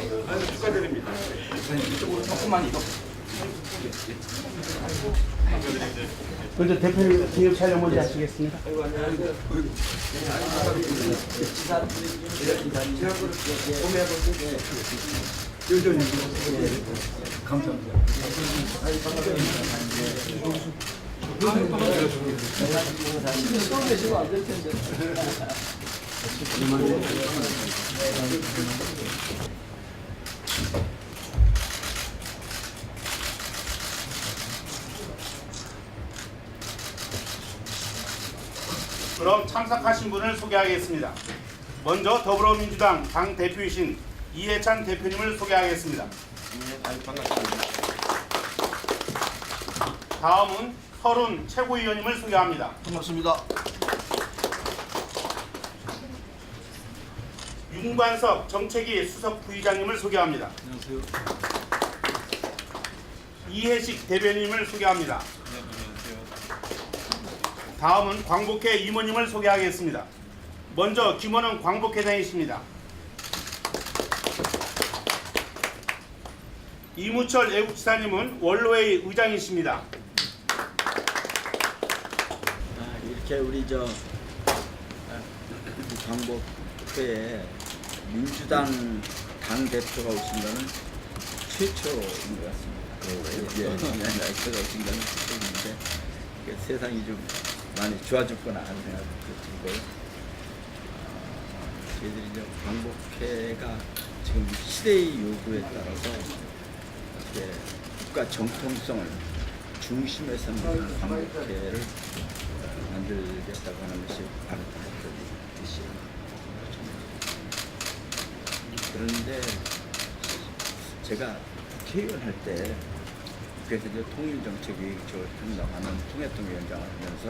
축하드립니다. 이쪽으로 조금만 이동. 먼저 대표님 기획 촬영 먼저 하시겠습니다. 감사합니다. 그럼 참석하신 분을 소개하겠습니다. 먼저 더불어민주당 당대표이신 이해찬 대표님을 소개하겠습니다. 반갑습니다. 다음은 서른 최고위원님을 소개합니다. 반갑습니다. 윤관석 정책위 수석 부의장님을 소개합니다. 안녕하세요. 이해식 대변인님을 소개합니다. 안녕하세요. 다음은 광복회 임원님을 소개하겠습니다. 먼저 김원흥 광복회장이십니다. 이무철 애국지사님은 원로회 의장이십니다. 이렇게 우리 광복회에 민주당 당 대표가 오신 거는 최초인 것 같습니다. 제가 오신 거는 최초인데 세상이 좀 많이 좋아졌구나 하는 생각이 들고요. 저희들이 이제 광복회가 지금 시대의 요구에 따라서 이렇게 국가 정통성을 중심에 서는 광복회를 만들겠다고 하는 것이 바로 그 뜻이에요. 그런데 제가 국회의원 할 때 그래서 이제 통일정책위 한다고 하는 통일통위원장을 하면서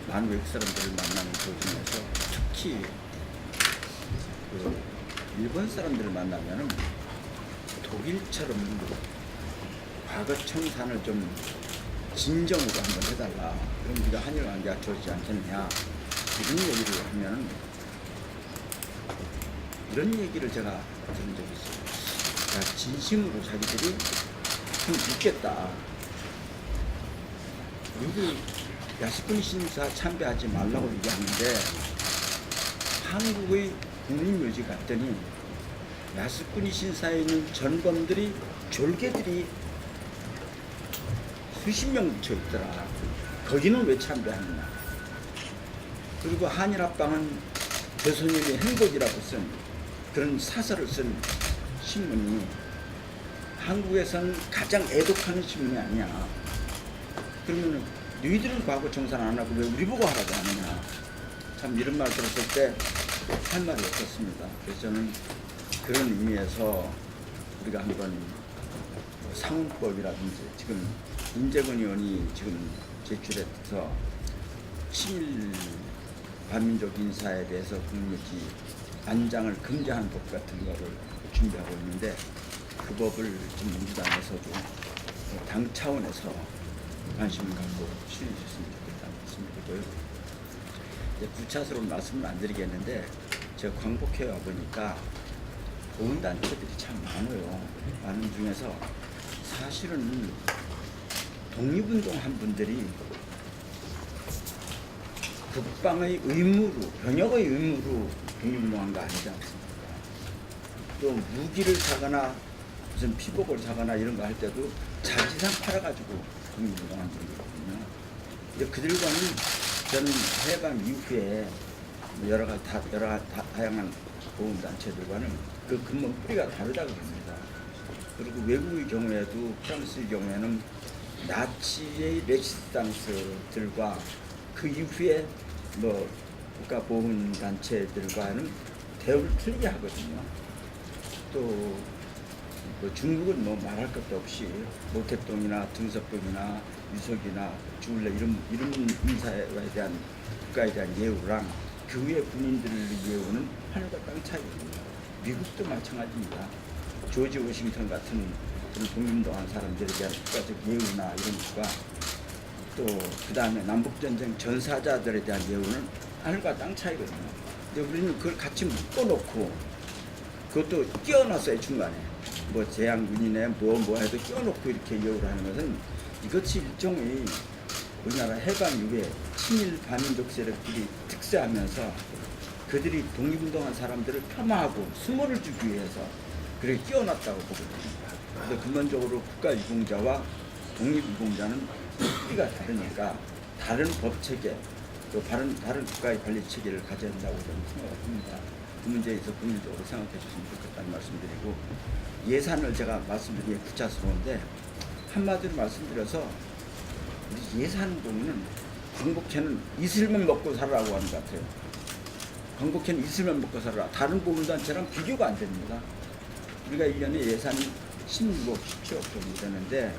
많은 외국 사람들을 만나는 도중에서 특히 그 일본 사람들을 만나면은 독일처럼 과거 청산을 좀 진정으로 한번 해달라. 그럼 우리가 한일 관계가 좋지 않겠냐. 이런 얘기를 하면 이런 얘기를 제가 들은 적이 있어요. 야, 진심으로 자기들이 좀 묻겠다. 여기 야스쿠니 신사 참배하지 말라고 얘기하는데 한국의 국립묘지 갔더니 야스쿠니 신사에 있는 전범들이 졸개들이 수십 명 붙여 있더라. 거기는 왜 참배하느냐. 그리고 한일합방은 교수님이 행복이라고 쓴 그런 사설을 쓴 신문이 한국에서는 가장 애독하는 신문이 아니야. 그러면 너희들은 과거 정산 안 하고 왜 우리 보고 하라고 하느냐. 참 이런 말 들었을 때 할 말이 없었습니다. 그래서 저는 그런 의미에서 우리가 한번 상훈법이라든지 지금 임재근 의원이 지금 제출해서 친일 반민족 인사에 대해서 국민지 안장을 금지하는 법 같은 거를 준비하고 있는데 그 법을 좀 민주당에서도 당 차원에서 관심을 갖고 추진했으면 좋겠다는 말씀을 드리고요. 구차스러운 말씀은 안 드리겠는데 제가 광복회 와보니까 보훈단체들이 참 많아요. 많은 중에서 사실은 독립운동한 분들이 국방의 의무로, 병역의 의무로 독립운동한 거 아니지 않습니까? 또 무기를 사거나 무슨 피복을 사거나 이런 거 할 때도 자지상 팔아가지고 독립운동한 분들이거든요. 근데 그들과는 저는 해방 이후에 여러 가지 다양한 보훈단체들과는 그 근본 뿌리가 다르다고 봅니다. 그리고 외국의 경우에도 프랑스의 경우에는 나치의 레지스탕스들과 그 이후에 뭐 국가보훈단체들과는 대우를 틀리게 하거든요. 또 뭐 중국은 뭐 말할 것도 없이 모택동이나 등석동이나 유석이나 주울레 이런 인사에 대한 국가에 대한 예우랑 그 위에 군인들의 예우는 하늘과 땅 차이거든요. 미국도 마찬가지입니다. 조지 워싱턴 같은 그런 독립운동한 사람들에 대한 국가적 예우나 이런 것과 또 그 다음에 남북전쟁 전사자들에 대한 예우는 하늘과 땅 차이거든요. 근데 우리는 그걸 같이 묶어놓고 그것도 끼워놨어요 중간에. 뭐 재앙군이네 뭐 해도 끼워놓고 이렇게 이용을 하는 것은 이것이 일종의 우리나라 해방 이후에 친일 반민족 세력들이 특세하면서 그들이 독립운동한 사람들을 폄하하고 수모를 주기 위해서 그렇게 끼워놨다고 보거든요. 그래서 근본적으로 국가유공자와 독립유공자는 뿌리가 다르니까 다른 법체계 또 다른 국가의 관리 체계를 가져야 한다고 저는 생각합니다. 그 문제에 대해서 본인적으로 생각해 주시면 좋겠다는 말씀드리고, 예산을 제가 말씀드리기 구차스러운데 한마디로 말씀드려서 우리 예산 보면은 광복회는 이슬만 먹고 살아라고 하는 것 같아요. 광복회는 이슬만 먹고 살아라. 다른 보훈단체랑 비교가 안 됩니다. 우리가 1년에 예산이 16억, 17억 정도 되는데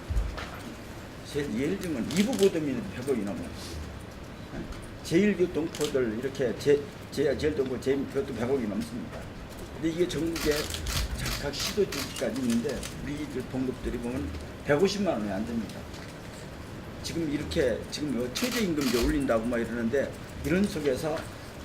예를 들면 이부고도민이 100억이 넘어요. 제1교통포들 이렇게 제일동고 그것도 100억이 넘습니다. 근데 이게 전국에 각 시도 주까지 있는데 우리 동급들이 보면 150만 원이 안 됩니다. 지금 이렇게 지금 최저임금제 올린다고 막 이러는데 이런 속에서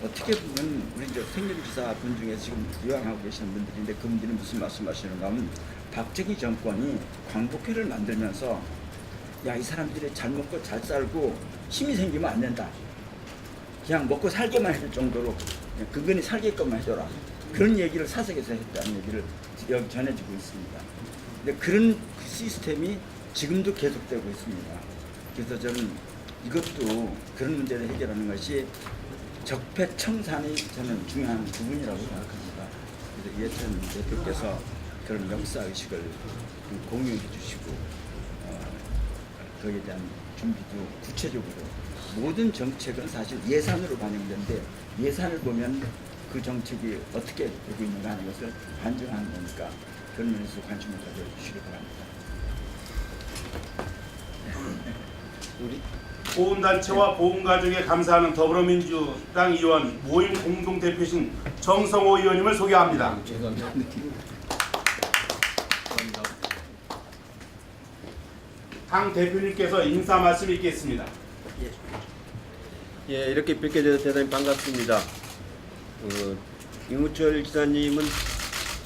어떻게 보면 우리 생존기사 분 중에 지금 요양하고 계시는 분들인데 그분들은 무슨 말씀하시는가 하면 박정희 정권이 광복회를 만들면서 야, 이 사람들이 잘 먹고 잘 살고 힘이 생기면 안 된다. 그냥 먹고 살게만 해줄 정도로 근근히 살게끔만 해줘라. 그런 얘기를 사석에서 했다는 얘기를 여기 전해지고 있습니다. 근데 그런 시스템이 지금도 계속되고 있습니다. 그래서 저는 이것도 그런 문제를 해결하는 것이 적폐청산이 저는 중요한 부분이라고 생각합니다. 그래서 이해찬 대표께서 그런 역사의식을 공유해 주시고 거기에 대한 준비도 구체적으로 모든 정책은 사실 예산으로 반영되는데 예산을 보면 그 정책이 어떻게 되고 있는가 하는 것을 반증하는 거니까 그런 면에서 관심을 가져주시기 바랍니다. 우리 보훈단체와 보훈가족에 감사하는 더불어민주당 의원 모임 공동대표신 정성호 의원님을 소개합니다. 죄송합니다. 당 대표님께서 인사 말씀 있겠습니다. 예, 이렇게 뵙게 돼서 대단히 반갑습니다. 이무철 기사님은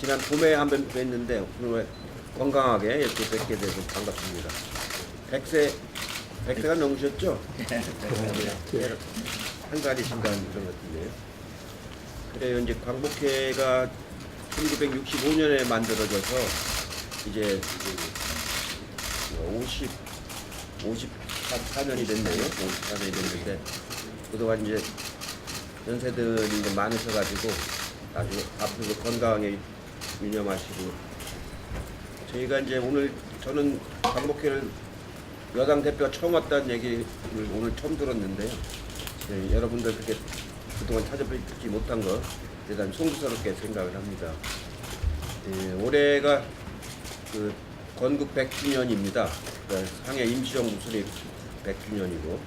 지난 봄에 한번 뵀는데 오늘 건강하게 이렇게 뵙게 돼서 반갑습니다. 100세가 넘으셨죠? 네. 한 살이신다는 그런 것 같은데요. 그래요, 이제 광복회가 1965년에 만들어져서 이제 54년이 됐네요. 54년이 됐는데 그동안 이제 연세들이 이제 많으셔가지고 아주 앞으로 건강하게 유념하시고, 저희가 이제 오늘 저는 광복회를 여당 대표가 처음 왔다는 얘기를 오늘 처음 들었는데요. 네, 여러분들 그렇게 그동안 찾아뵙지 못한 거 대단히 송구스럽게 생각을 합니다. 네, 올해가 그 건국 100주년입니다. 그러니까 상해 임시정부 수립 100주년이고,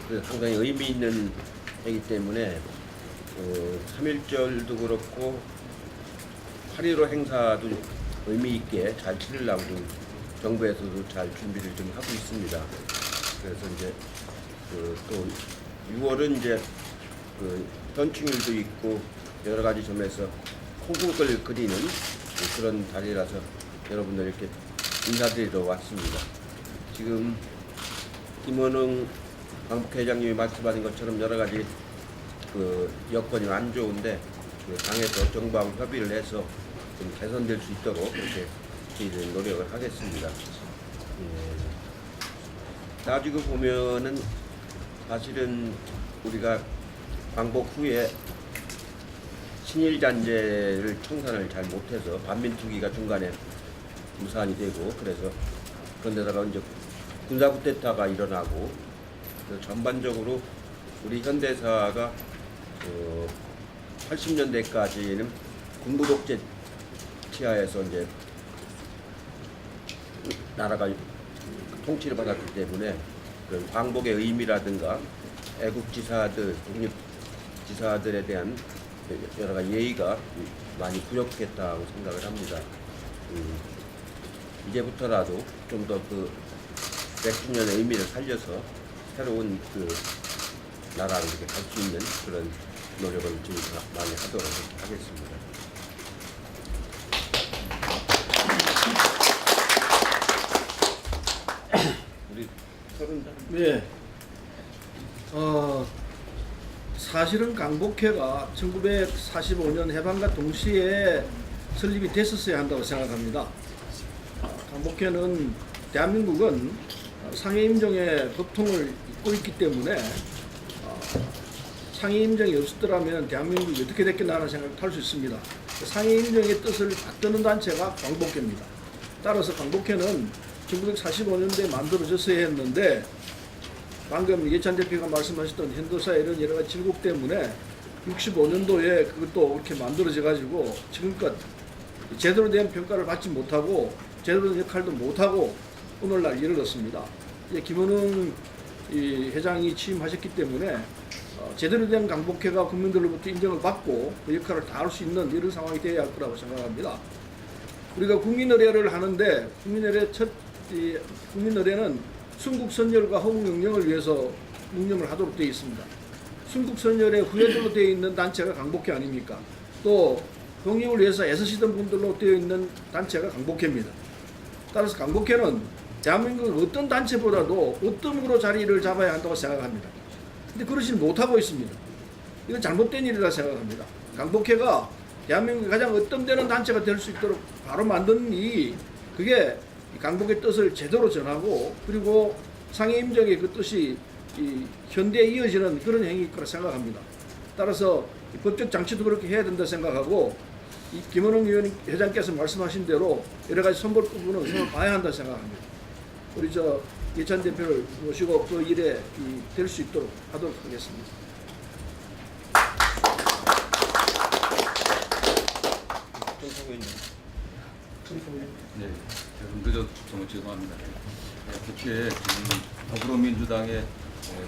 그래서 상당히 의미 있는 해이기 때문에 3.1절도 그렇고 8.15 행사도 의미 있게 잘 치르려고 좀 정부에서도 잘 준비를 좀 하고 있습니다. 그래서 이제 또 6월은 이제 현충일도 있고 여러 가지 점에서 호국을 그리는 그런 달이라서 여러분들 이렇게 인사드리러 왔습니다. 지금 김원웅 광복회장님이 말씀하신 것처럼 여러 가지 여건이 안 좋은데 당에서 정부하고 협의를 해서 좀 개선될 수 있도록 이렇게 저희들이 노력을 하겠습니다. 따지고 보면은 사실은 우리가 광복 후에 친일 잔재를 청산을 잘 못해서 반민특위가 중간에 무산이 되고, 그래서 그런데다가 이제 군사 쿠데타가 일어나고, 그래서 전반적으로 우리 현대사가 80년대까지는 군부 독재 치하에서 이제 나라가 통치를 받았기 때문에 그 광복의 의미라든가 애국지사들, 독립지사들에 대한 여러 가지 예의가 많이 부족했다고 생각을 합니다. 이제부터라도 좀 더 100주년의 의미를 살려서 새로운 나라로 이렇게 갈 수 있는 그런 노력을 저희가 많이 하도록 하겠습니다. 네. 사실은 강복회가 1945년 해방과 동시에 설립이 됐었어야 한다고 생각합니다. 강복회는 대한민국은 상해임정의 법통을 잇고 있기 때문에 상해임정이 없었더라면 대한민국이 어떻게 됐겠나 하는 생각을 할 수 있습니다. 상해임정의 뜻을 받드는 단체가 강복회입니다. 따라서 강복회는 1945년도에 만들어졌어야 했는데 방금 예찬 대표가 말씀하셨던 현도사의 이런 여러 가지 질곡 때문에 65년도에 그것도 그렇게 만들어져 가지고 지금껏 제대로 된 평가를 받지 못하고 제대로 된 역할도 못하고 오늘날 이르렀습니다. 이제 김원웅 회장이 취임하셨기 때문에 제대로 된 강복회가 국민들로부터 인정을 받고 그 역할을 다 할 수 있는 이런 상황이 되어야 할 거라고 생각합니다. 우리가 국민의례를 하는데 국민의례는 순국선열과 허국영령을 위해서 묵념을 하도록 되어 있습니다. 순국선열의 후예들로 되어 있는 단체가 강복회 아닙니까? 또 독립을 위해서 애쓰시던 분들로 되어 있는 단체가 강복회입니다. 따라서 강복회는 대한민국 어떤 단체보다도 어떤 자리를 잡아야 한다고 생각합니다. 근데 그러지는 못하고 있습니다. 이건 잘못된 일이라 생각합니다. 강복회가 대한민국의 가장 어떤되는 단체가 될 수 있도록 바로 만든 그게 강복의 뜻을 제대로 전하고 그리고 상해임정의 그 뜻이 현대에 이어지는 그런 행위일 거라 생각합니다. 따라서 법적 장치도 그렇게 해야 된다 생각하고 김원웅 회장께서 말씀하신 대로 여러 가지 선볼 부분은 손을 봐야 한다 생각합니다. 우리 예찬 대표를 모시고 그 일에 될 수 있도록 하도록 하겠습니다. 네, 늦어서 정말 죄송합니다. 국회에 지금 더불어민주당의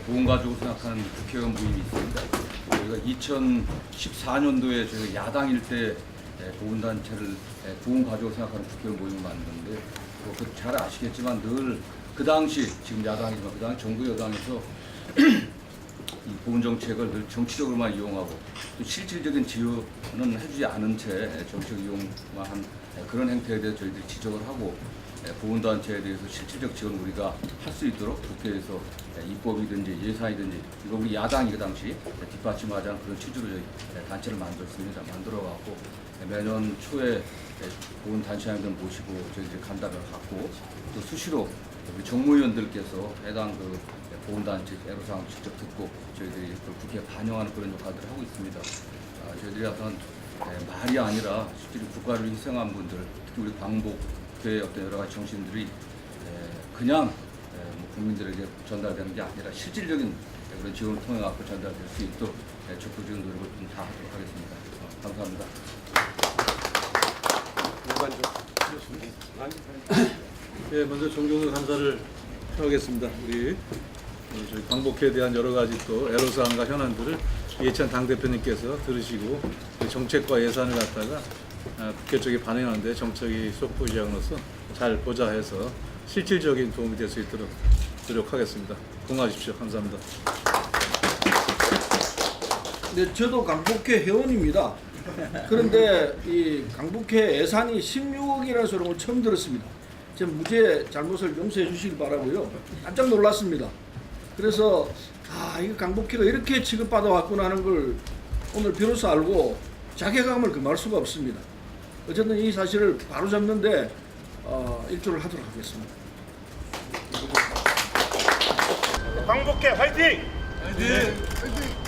보훈가족을 생각하는 국회의원 모임이 있습니다. 저희가 2014년도에 저희가 야당일 때 보훈단체를 보훈가족을 생각하는 국회의원 모임을 만드는데 잘 아시겠지만 늘 그 당시 지금 야당이지만 그 당시 정부 여당에서 이 보훈 정책을 늘 정치적으로만 이용하고 또 실질적인 지원은 해주지 않은 채 정책 이용만 한 그런 행태에 대해서 저희들이 지적을 하고 보훈단체에 대해서 실질적 지원을 우리가 할 수 있도록 국회에서 입법이든지 예산이든지 이거 우리 야당이 그 당시 뒷받침하자는 그런 취지로 저희 단체를 만들었습니다. 만들어갖고 매년 초에 보훈단체장들 모시고 저희들이 간담회를 갖고 또 수시로 우리 정무위원들께서 해당 그 보훈단체 애로사항 직접 듣고 저희들이 국회에 반영하는 그런 역할들을 하고 있습니다. 저희들이 어떤 말이 아니라 실제로 국가를 희생한 분들, 특히 우리 광복회의 어떤 여러 가지 정신들이 그냥 국민들에게 전달되는 게 아니라 실질적인 그런 지원을 통해 갖고 전달될 수 있도록 적극적인 노력을 좀 다 하도록 하겠습니다. 감사합니다. 네, 먼저 존경의 감사를 표하겠습니다. 우리 저희 광복회에 대한 여러 가지 또 애로사항과 현안들을 예찬 당대표님께서 들으시고 정책과 예산을 갖다가 국회 쪽에 반영하는데 정책이 속보위원으로서 잘 보좌해서 실질적인 도움이 될 수 있도록 노력하겠습니다. 공부하십시오. 감사합니다. 네, 저도 강복회 회원입니다. 그런데 이 강복회 예산이 16억이라는 소리를 처음 들었습니다. 제 무죄 잘못을 용서해 주시길 바라고요. 깜짝 놀랐습니다. 그래서 이거 강복회가 이렇게 취급받아 왔구나 하는 걸 오늘 비로소 알고 자괴감을 금할 수가 없습니다. 어쨌든 이 사실을 바로잡는데 일조를 하도록 하겠습니다. 광복회 화이팅! 화이팅!